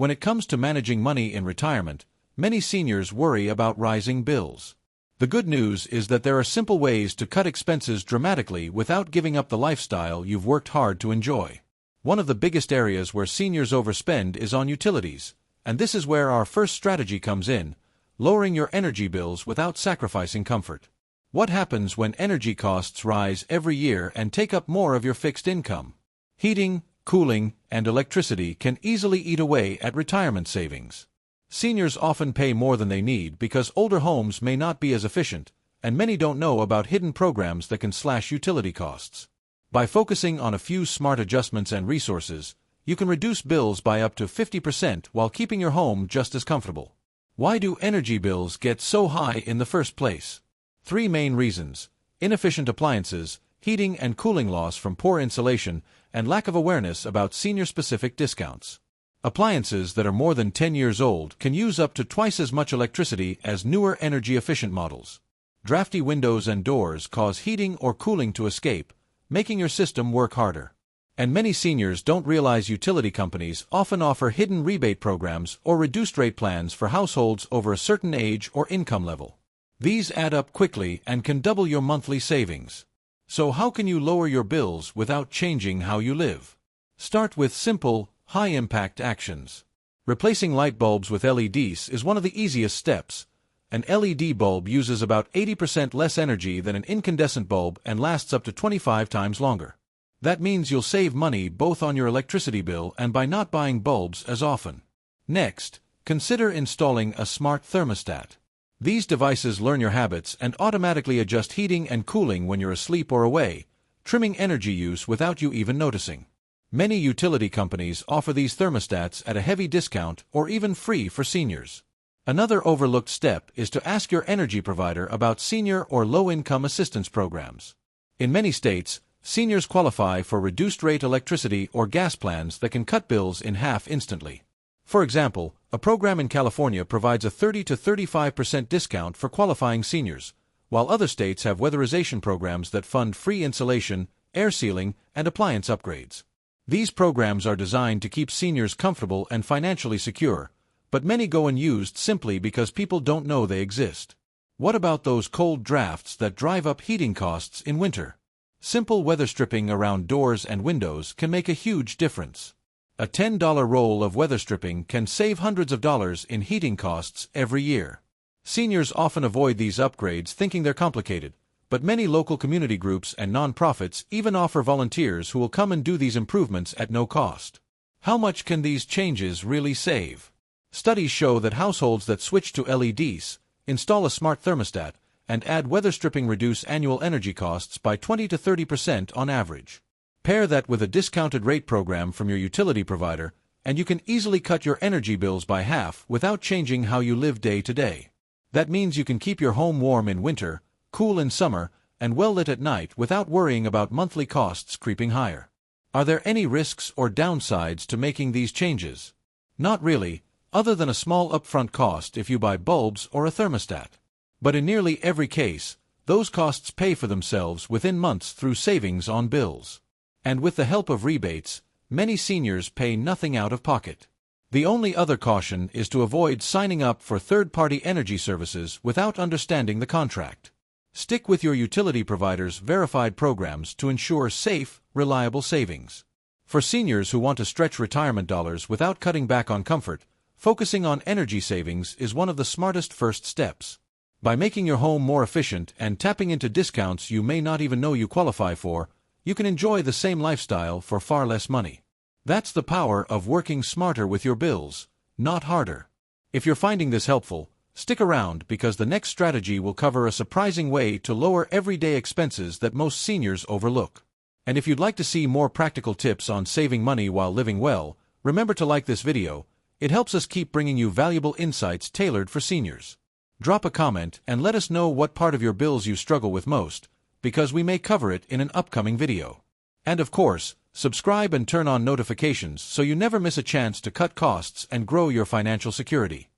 When it comes to managing money in retirement, many seniors worry about rising bills. The good news is that there are simple ways to cut expenses dramatically without giving up the lifestyle you've worked hard to enjoy. One of the biggest areas where seniors overspend is on utilities, and this is where our first strategy comes in: lowering your energy bills without sacrificing comfort. What happens when energy costs rise every year and take up more of your fixed income? Heating, cooling, and electricity can easily eat away at retirement savings. Seniors often pay more than they need because older homes may not be as efficient, and many don't know about hidden programs that can slash utility costs. By focusing on a few smart adjustments and resources, you can reduce bills by up to 50% while keeping your home just as comfortable. Why do energy bills get so high in the first place? 3 main reasons: inefficient appliances, heating and cooling loss from poor insulation, and lack of awareness about senior-specific discounts. Appliances that are more than 10 years old can use up to twice as much electricity as newer energy-efficient models. Drafty windows and doors cause heating or cooling to escape, making your system work harder. And many seniors don't realize utility companies often offer hidden rebate programs or reduced rate plans for households over a certain age or income level. These add up quickly and can double your monthly savings. So how can you lower your bills without changing how you live? Start with simple, high-impact actions. Replacing light bulbs with LEDs is one of the easiest steps. An LED bulb uses about 80% less energy than an incandescent bulb and lasts up to 25 times longer. That means you'll save money both on your electricity bill and by not buying bulbs as often. Next, consider installing a smart thermostat. These devices learn your habits and automatically adjust heating and cooling when you're asleep or away, trimming energy use without you even noticing. Many utility companies offer these thermostats at a heavy discount or even free for seniors. Another overlooked step is to ask your energy provider about senior or low-income assistance programs. In many states, seniors qualify for reduced-rate electricity or gas plans that can cut bills in half instantly. For example, a program in California provides a 30 to 35% discount for qualifying seniors, while other states have weatherization programs that fund free insulation, air sealing, and appliance upgrades. These programs are designed to keep seniors comfortable and financially secure, but many go unused simply because people don't know they exist. What about those cold drafts that drive up heating costs in winter? Simple weather stripping around doors and windows can make a huge difference. A $10 roll of weather stripping can save hundreds of dollars in heating costs every year. Seniors often avoid these upgrades thinking they're complicated, but many local community groups and nonprofits even offer volunteers who will come and do these improvements at no cost. How much can these changes really save? Studies show that households that switch to LEDs, install a smart thermostat, and add weather stripping reduce annual energy costs by 20 to 30% on average. Pair that with a discounted rate program from your utility provider, and you can easily cut your energy bills by half without changing how you live day to day. That means you can keep your home warm in winter, cool in summer, and well lit at night without worrying about monthly costs creeping higher. Are there any risks or downsides to making these changes? Not really, other than a small upfront cost if you buy bulbs or a thermostat. But in nearly every case, those costs pay for themselves within months through savings on bills. And with the help of rebates, many seniors pay nothing out of pocket. The only other caution is to avoid signing up for third-party energy services without understanding the contract. Stick with your utility provider's verified programs to ensure safe, reliable savings. For seniors who want to stretch retirement dollars without cutting back on comfort, focusing on energy savings is one of the smartest first steps. By making your home more efficient and tapping into discounts you may not even know you qualify for, you can enjoy the same lifestyle for far less money. That's the power of working smarter with your bills, not harder. If you're finding this helpful, stick around because the next strategy will cover a surprising way to lower everyday expenses that most seniors overlook. And if you'd like to see more practical tips on saving money while living well, remember to like this video. It helps us keep bringing you valuable insights tailored for seniors. Drop a comment and let us know what part of your bills you struggle with most, because we may cover it in an upcoming video. And of course, subscribe and turn on notifications so you never miss a chance to cut costs and grow your financial security.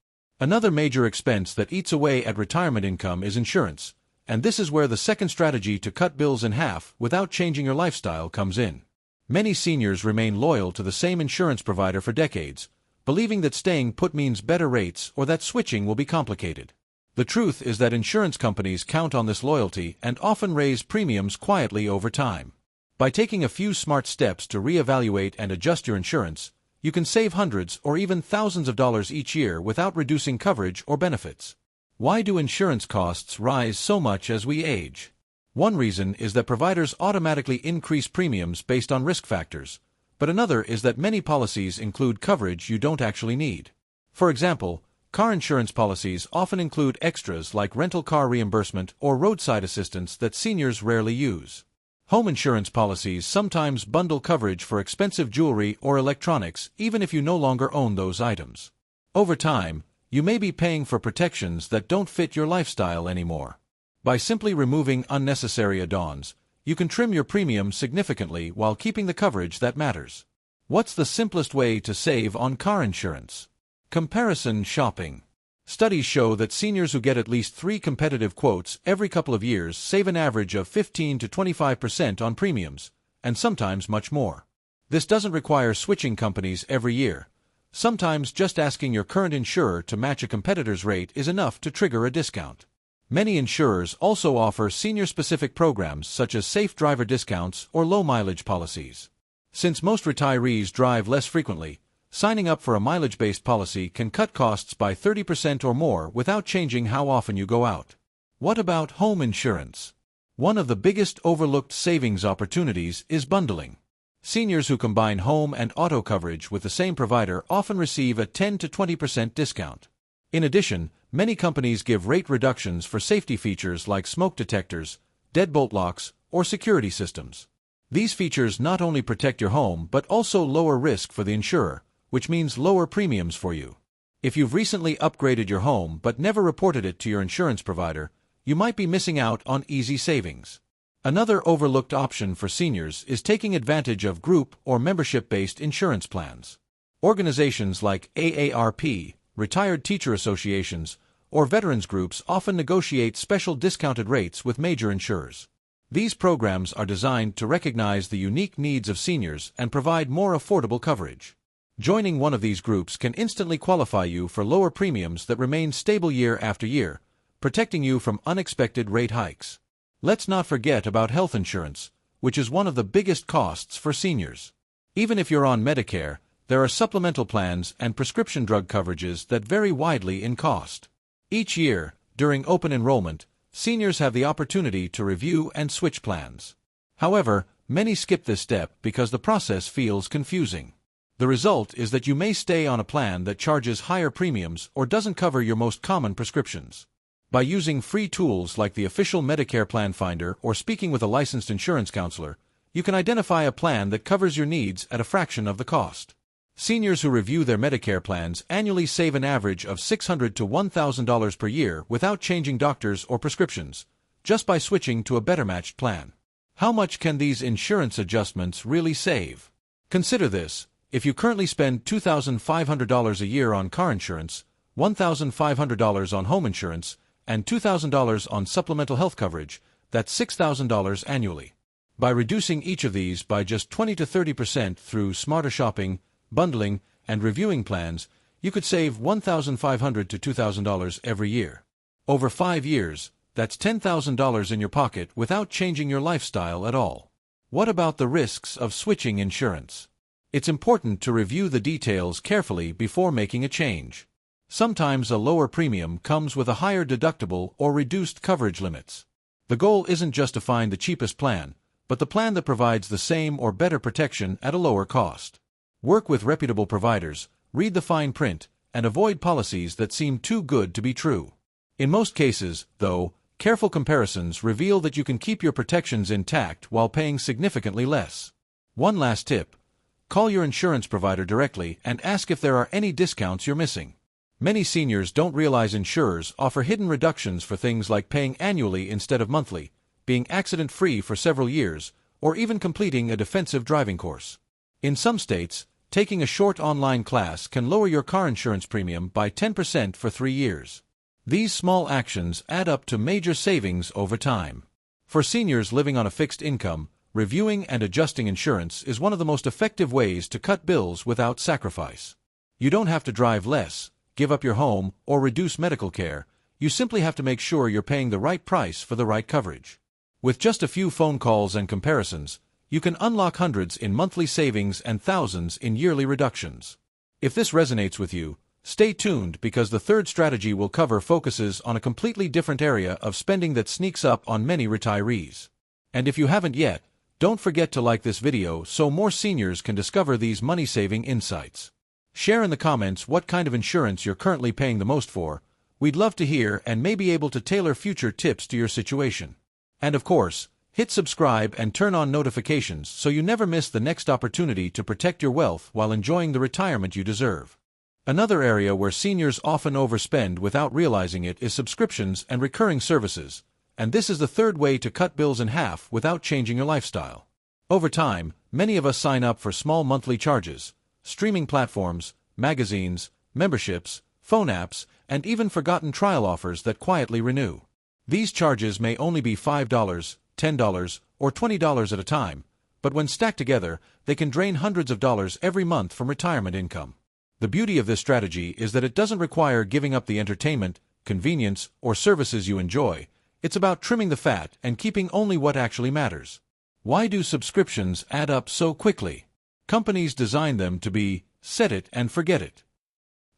Another major expense that eats away at retirement income is insurance, and this is where the second strategy to cut bills in half without changing your lifestyle comes in. Many seniors remain loyal to the same insurance provider for decades, believing that staying put means better rates or that switching will be complicated. The truth is that insurance companies count on this loyalty and often raise premiums quietly over time. By taking a few smart steps to reevaluate and adjust your insurance, you can save hundreds or even thousands of dollars each year without reducing coverage or benefits. Why do insurance costs rise so much as we age? One reason is that providers automatically increase premiums based on risk factors, but another is that many policies include coverage you don't actually need. For example, car insurance policies often include extras like rental car reimbursement or roadside assistance that seniors rarely use. Home insurance policies sometimes bundle coverage for expensive jewelry or electronics even if you no longer own those items. Over time, you may be paying for protections that don't fit your lifestyle anymore. By simply removing unnecessary add-ons, you can trim your premium significantly while keeping the coverage that matters. What's the simplest way to save on car insurance? Comparison shopping. Studies show that seniors who get at least 3 competitive quotes every couple of years save an average of 15 to 25% on premiums, and sometimes much more. This doesn't require switching companies every year. Sometimes just asking your current insurer to match a competitor's rate is enough to trigger a discount. Many insurers also offer senior-specific programs such as safe driver discounts or low-mileage policies. Since most retirees drive less frequently, signing up for a mileage-based policy can cut costs by 30% or more without changing how often you go out. What about home insurance? One of the biggest overlooked savings opportunities is bundling. Seniors who combine home and auto coverage with the same provider often receive a 10 to 20% discount. In addition, many companies give rate reductions for safety features like smoke detectors, deadbolt locks, or security systems. These features not only protect your home but also lower risk for the insurer, which means lower premiums for you. If you've recently upgraded your home but never reported it to your insurance provider, you might be missing out on easy savings. Another overlooked option for seniors is taking advantage of group or membership-based insurance plans. Organizations like AARP, retired teacher associations, or veterans groups often negotiate special discounted rates with major insurers. These programs are designed to recognize the unique needs of seniors and provide more affordable coverage. Joining one of these groups can instantly qualify you for lower premiums that remain stable year after year, protecting you from unexpected rate hikes. Let's not forget about health insurance, which is one of the biggest costs for seniors. Even if you're on Medicare, there are supplemental plans and prescription drug coverages that vary widely in cost. Each year, during open enrollment, seniors have the opportunity to review and switch plans. However, many skip this step because the process feels confusing. The result is that you may stay on a plan that charges higher premiums or doesn't cover your most common prescriptions. By using free tools like the official Medicare Plan Finder or speaking with a licensed insurance counselor, you can identify a plan that covers your needs at a fraction of the cost. Seniors who review their Medicare plans annually save an average of $600 to $1,000 per year without changing doctors or prescriptions, just by switching to a better matched plan. How much can these insurance adjustments really save? Consider this. If you currently spend $2,500 a year on car insurance, $1,500 on home insurance, and $2,000 on supplemental health coverage, that's $6,000 annually. By reducing each of these by just 20 to 30% through smarter shopping, bundling, and reviewing plans, you could save $1,500 to $2,000 every year. Over 5 years, that's $10,000 in your pocket without changing your lifestyle at all. What about the risks of switching insurance? It's important to review the details carefully before making a change. Sometimes a lower premium comes with a higher deductible or reduced coverage limits. The goal isn't just to find the cheapest plan, but the plan that provides the same or better protection at a lower cost. Work with reputable providers, read the fine print, and avoid policies that seem too good to be true. In most cases, though, careful comparisons reveal that you can keep your protections intact while paying significantly less. One last tip. Call your insurance provider directly and ask if there are any discounts you're missing. Many seniors don't realize insurers offer hidden reductions for things like paying annually instead of monthly, being accident-free for several years, or even completing a defensive driving course. In some states, taking a short online class can lower your car insurance premium by 10% for 3 years. These small actions add up to major savings over time. For seniors living on a fixed income, reviewing and adjusting insurance is one of the most effective ways to cut bills without sacrifice. You don't have to drive less, give up your home, or reduce medical care. You simply have to make sure you're paying the right price for the right coverage. With just a few phone calls and comparisons, you can unlock hundreds in monthly savings and thousands in yearly reductions. If this resonates with you, stay tuned because the third strategy we'll cover focuses on a completely different area of spending that sneaks up on many retirees. And if you haven't yet, don't forget to like this video so more seniors can discover these money-saving insights. Share in the comments what kind of insurance you're currently paying the most for. We'd love to hear and may be able to tailor future tips to your situation. And of course, hit subscribe and turn on notifications so you never miss the next opportunity to protect your wealth while enjoying the retirement you deserve. Another area where seniors often overspend without realizing it is subscriptions and recurring services, and this is the third way to cut bills in half without changing your lifestyle. Over time, many of us sign up for small monthly charges, streaming platforms, magazines, memberships, phone apps, and even forgotten trial offers that quietly renew. These charges may only be $5, $10, or $20 at a time, but when stacked together, they can drain hundreds of dollars every month from retirement income. The beauty of this strategy is that it doesn't require giving up the entertainment, convenience, or services you enjoy. It's about trimming the fat and keeping only what actually matters. Why do subscriptions add up so quickly? Companies design them to be set it and forget it.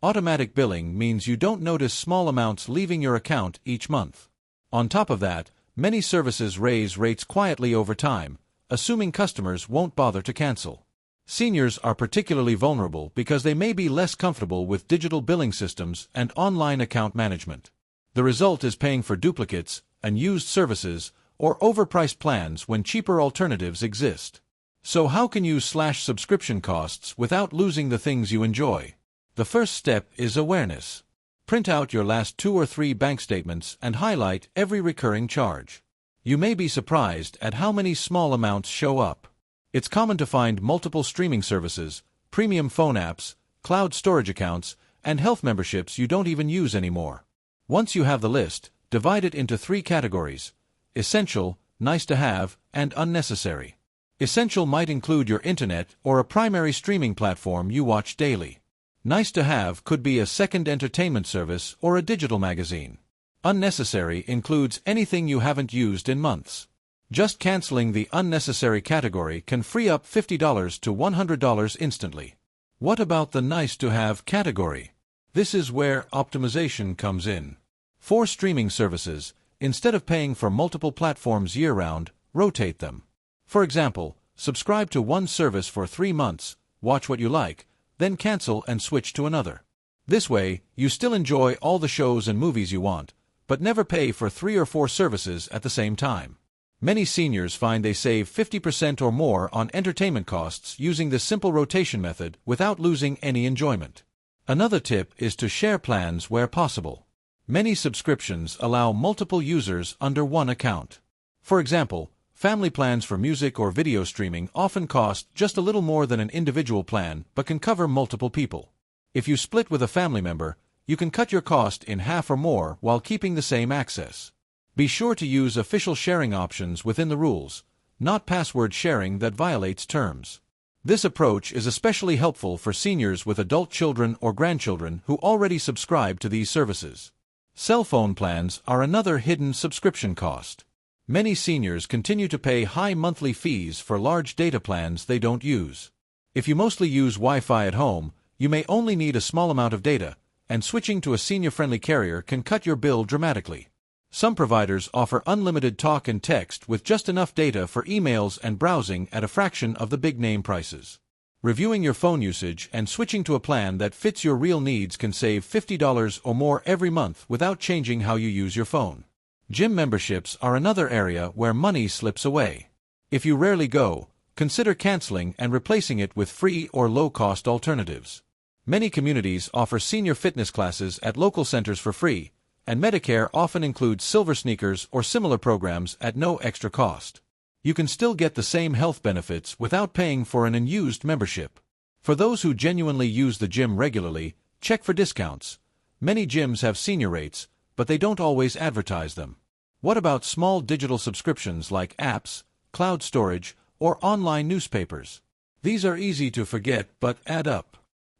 Automatic billing means you don't notice small amounts leaving your account each month. On top of that, many services raise rates quietly over time, assuming customers won't bother to cancel. Seniors are particularly vulnerable because they may be less comfortable with digital billing systems and online account management. The result is paying for duplicates, unused services, or overpriced plans when cheaper alternatives exist. So how can you slash subscription costs without losing the things you enjoy? The first step is awareness. Print out your last 2 or 3 bank statements and highlight every recurring charge. You may be surprised at how many small amounts show up. It's common to find multiple streaming services, premium phone apps, cloud storage accounts, and health memberships you don't even use anymore. Once you have the list, divide it into 3 categories: essential, nice to have, and unnecessary. Essential might include your internet or a primary streaming platform you watch daily. Nice to have could be a second entertainment service or a digital magazine. Unnecessary includes anything you haven't used in months. Just canceling the unnecessary category can free up $50 to $100 instantly. What about the nice to have category? This is where optimization comes in. For streaming services, instead of paying for multiple platforms year-round, rotate them. For example, subscribe to one service for 3 months, watch what you like, then cancel and switch to another. This way, you still enjoy all the shows and movies you want, but never pay for 3 or 4 services at the same time. Many seniors find they save 50% or more on entertainment costs using this simple rotation method without losing any enjoyment. Another tip is to share plans where possible. Many subscriptions allow multiple users under one account. For example, family plans for music or video streaming often cost just a little more than an individual plan but can cover multiple people. If you split with a family member, you can cut your cost in half or more while keeping the same access. Be sure to use official sharing options within the rules, not password sharing that violates terms. This approach is especially helpful for seniors with adult children or grandchildren who already subscribe to these services. Cell phone plans are another hidden subscription cost. Many seniors continue to pay high monthly fees for large data plans they don't use. If you mostly use Wi-Fi at home, you may only need a small amount of data, and switching to a senior-friendly carrier can cut your bill dramatically. Some providers offer unlimited talk and text with just enough data for emails and browsing at a fraction of the big-name prices. Reviewing your phone usage and switching to a plan that fits your real needs can save $50 or more every month without changing how you use your phone. Gym memberships are another area where money slips away. If you rarely go, consider canceling and replacing it with free or low-cost alternatives. Many communities offer senior fitness classes at local centers for free, and Medicare often includes silver sneakers or similar programs at no extra cost. You can still get the same health benefits without paying for an unused membership. For those who genuinely use the gym regularly, check for discounts. Many gyms have senior rates, but they don't always advertise them. What about small digital subscriptions like apps, cloud storage, or online newspapers? These are easy to forget but add up.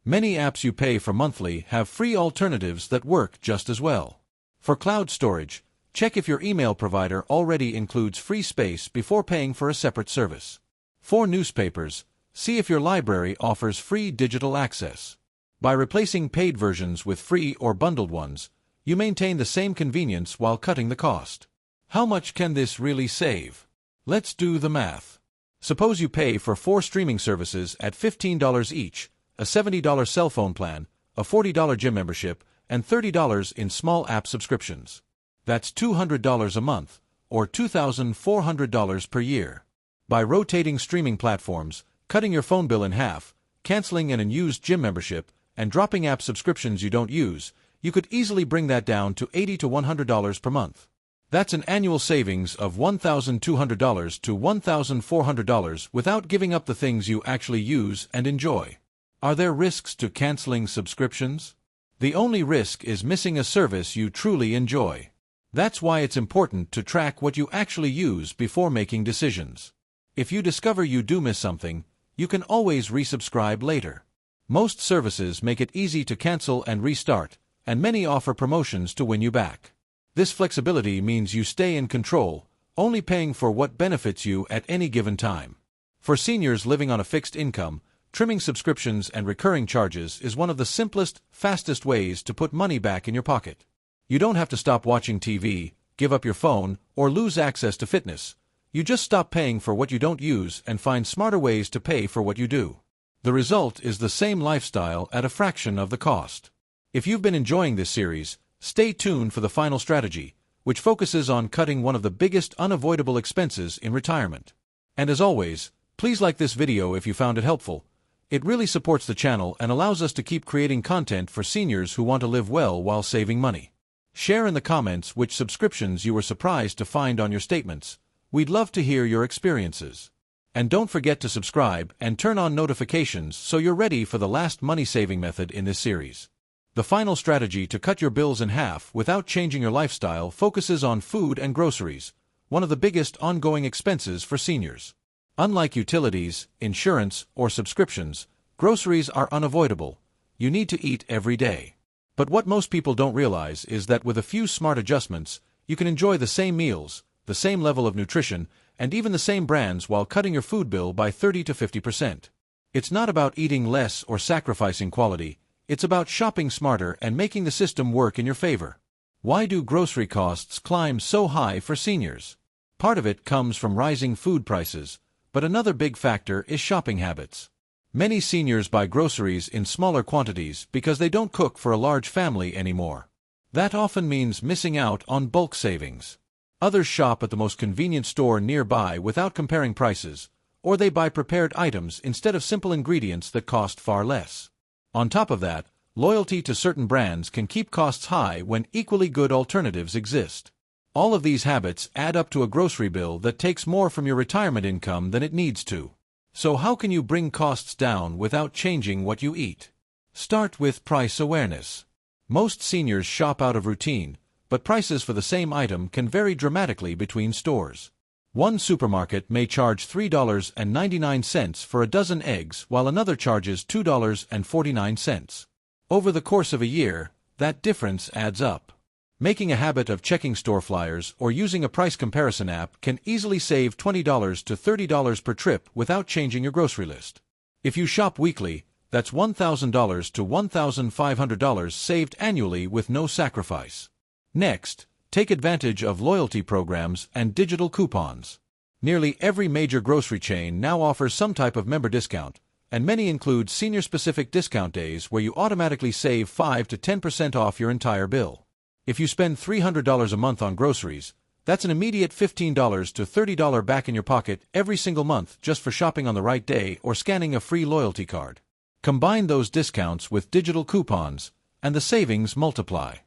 Many apps you pay for monthly have free alternatives that work just as well. For cloud storage, check if your email provider already includes free space before paying for a separate service. For newspapers, see if your library offers free digital access. By replacing paid versions with free or bundled ones, you maintain the same convenience while cutting the cost. How much can this really save? Let's do the math. Suppose you pay for 4 streaming services at $15 each, a $70 cell phone plan, a $40 gym membership, and $30 in small app subscriptions. That's $200 a month, or $2,400 per year. By rotating streaming platforms, cutting your phone bill in half, canceling an unused gym membership, and dropping app subscriptions you don't use, you could easily bring that down to $80 to $100 per month. That's an annual savings of $1,200 to $1,400 without giving up the things you actually use and enjoy. Are there risks to canceling subscriptions? The only risk is missing a service you truly enjoy. That's why it's important to track what you actually use before making decisions. If you discover you do miss something, you can always resubscribe later. Most services make it easy to cancel and restart, and many offer promotions to win you back. This flexibility means you stay in control, only paying for what benefits you at any given time. For seniors living on a fixed income, trimming subscriptions and recurring charges is one of the simplest, fastest ways to put money back in your pocket. You don't have to stop watching TV, give up your phone, or lose access to fitness. You just stop paying for what you don't use and find smarter ways to pay for what you do. The result is the same lifestyle at a fraction of the cost. If you've been enjoying this series, stay tuned for the final strategy, which focuses on cutting one of the biggest unavoidable expenses in retirement. And as always, please like this video if you found it helpful. It really supports the channel and allows us to keep creating content for seniors who want to live well while saving money. Share in the comments which subscriptions you were surprised to find on your statements. We'd love to hear your experiences. And don't forget to subscribe and turn on notifications so you're ready for the last money-saving method in this series. The final strategy to cut your bills in half without changing your lifestyle focuses on food and groceries, one of the biggest ongoing expenses for seniors. Unlike utilities, insurance, or subscriptions, groceries are unavoidable. You need to eat every day. But what most people don't realize is that with a few smart adjustments, you can enjoy the same meals, the same level of nutrition, and even the same brands while cutting your food bill by 30 to 50%. It's not about eating less or sacrificing quality, it's about shopping smarter and making the system work in your favor. Why do grocery costs climb so high for seniors? Part of it comes from rising food prices, but another big factor is shopping habits. Many seniors buy groceries in smaller quantities because they don't cook for a large family anymore. That often means missing out on bulk savings. Others shop at the most convenient store nearby without comparing prices, or they buy prepared items instead of simple ingredients that cost far less. On top of that, loyalty to certain brands can keep costs high when equally good alternatives exist. All of these habits add up to a grocery bill that takes more from your retirement income than it needs to. So how can you bring costs down without changing what you eat? Start with price awareness. Most seniors shop out of routine, but prices for the same item can vary dramatically between stores. One supermarket may charge $3.99 for a dozen eggs while another charges $2.49. Over the course of a year, that difference adds up. Making a habit of checking store flyers or using a price comparison app can easily save $20 to $30 per trip without changing your grocery list. If you shop weekly, that's $1,000 to $1,500 saved annually with no sacrifice. Next, take advantage of loyalty programs and digital coupons. Nearly every major grocery chain now offers some type of member discount, and many include senior-specific discount days where you automatically save 5 to 10% off your entire bill. If you spend $300 a month on groceries, that's an immediate $15 to $30 back in your pocket every single month just for shopping on the right day or scanning a free loyalty card. Combine those discounts with digital coupons, and the savings multiply.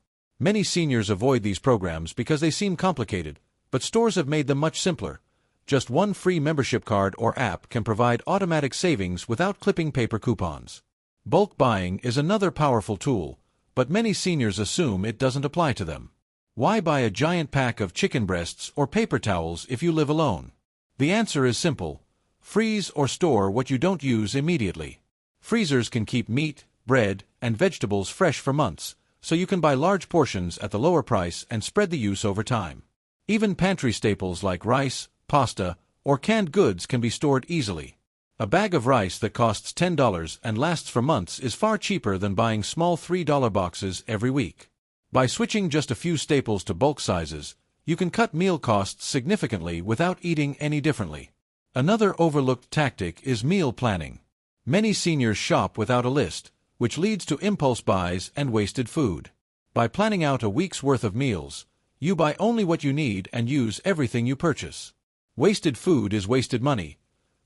Many seniors avoid these programs because they seem complicated, but stores have made them much simpler. Just one free membership card or app can provide automatic savings without clipping paper coupons. Bulk buying is another powerful tool, but many seniors assume it doesn't apply to them. Why buy a giant pack of chicken breasts or paper towels if you live alone? The answer is simple. Freeze or store what you don't use immediately. Freezers can keep meat, bread, and vegetables fresh for months, so you can buy large portions at the lower price and spread the use over time. Even pantry staples like rice, pasta, or canned goods can be stored easily. A bag of rice that costs $10 and lasts for months is far cheaper than buying small $3 boxes every week. By switching just a few staples to bulk sizes, you can cut meal costs significantly without eating any differently. Another overlooked tactic is meal planning. Many seniors shop without a list, which leads to impulse buys and wasted food. By planning out a week's worth of meals, you buy only what you need and use everything you purchase. Wasted food is wasted money.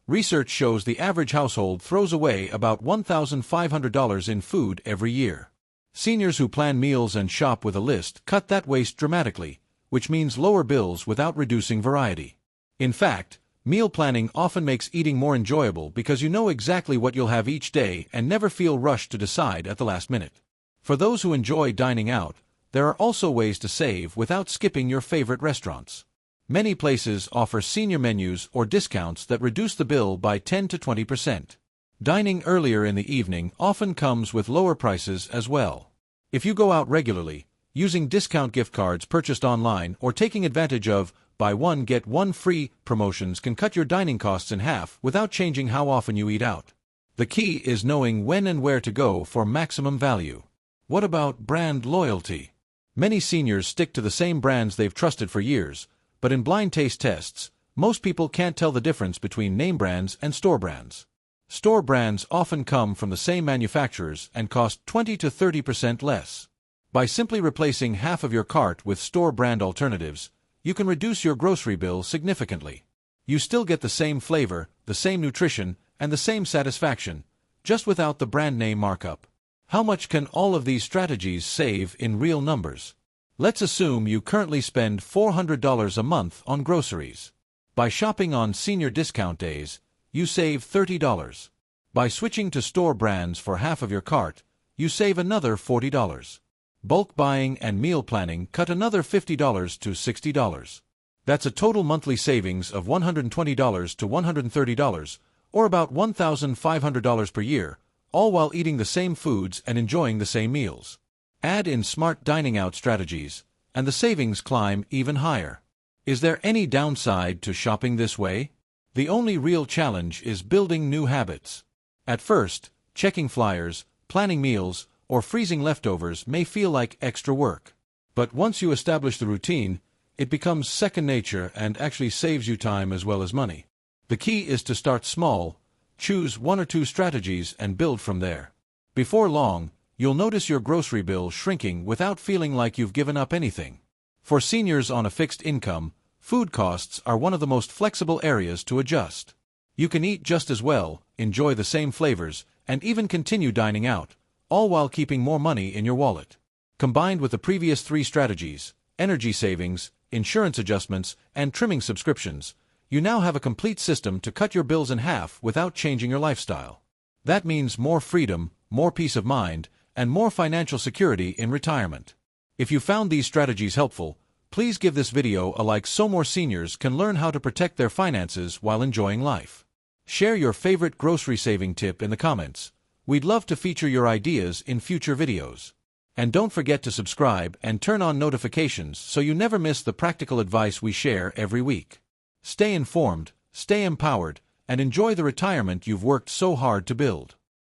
Research shows the average household throws away about $1,500 in food every year. Seniors who plan meals and shop with a list cut that waste dramatically, which means lower bills without reducing variety. In fact, meal planning often makes eating more enjoyable because you know exactly what you'll have each day and never feel rushed to decide at the last minute. For those who enjoy dining out, there are also ways to save without skipping your favorite restaurants. Many places offer senior menus or discounts that reduce the bill by 10 to 20%. Dining earlier in the evening often comes with lower prices as well. If you go out regularly, using discount gift cards purchased online or taking advantage of buy one get one free promotions can cut your dining costs in half without changing how often you eat out. The key is knowing when and where to go for maximum value. What about brand loyalty? Many seniors stick to the same brands they've trusted for years, but in blind taste tests, most people can't tell the difference between name brands and store brands. Store brands often come from the same manufacturers and cost 20 to 30% less. By simply replacing half of your cart with store brand alternatives, you can reduce your grocery bill significantly. You still get the same flavor, the same nutrition, and the same satisfaction, just without the brand name markup. How much can all of these strategies save in real numbers? Let's assume you currently spend $400 a month on groceries. By shopping on senior discount days, you save $30. By switching to store brands for half of your cart, you save another $40. Bulk buying and meal planning cut another $50 to $60. That's a total monthly savings of $120 to $130, or about $1,500 per year, all while eating the same foods and enjoying the same meals. Add in smart dining out strategies, and the savings climb even higher. Is there any downside to shopping this way? The only real challenge is building new habits. At first, checking flyers, planning meals, or freezing leftovers may feel like extra work. But once you establish the routine, it becomes second nature and actually saves you time as well as money. The key is to start small, choose one or two strategies and build from there. Before long, you'll notice your grocery bill shrinking without feeling like you've given up anything. For seniors on a fixed income, food costs are one of the most flexible areas to adjust. You can eat just as well, enjoy the same flavors, and even continue dining out, all while keeping more money in your wallet. Combined with the previous three strategies, energy savings, insurance adjustments, and trimming subscriptions, you now have a complete system to cut your bills in half without changing your lifestyle. That means more freedom, more peace of mind, and more financial security in retirement. If you found these strategies helpful, please give this video a like so more seniors can learn how to protect their finances while enjoying life. Share your favorite grocery saving tip in the comments. We'd love to feature your ideas in future videos. And don't forget to subscribe and turn on notifications so you never miss the practical advice we share every week. Stay informed, stay empowered, and enjoy the retirement you've worked so hard to build.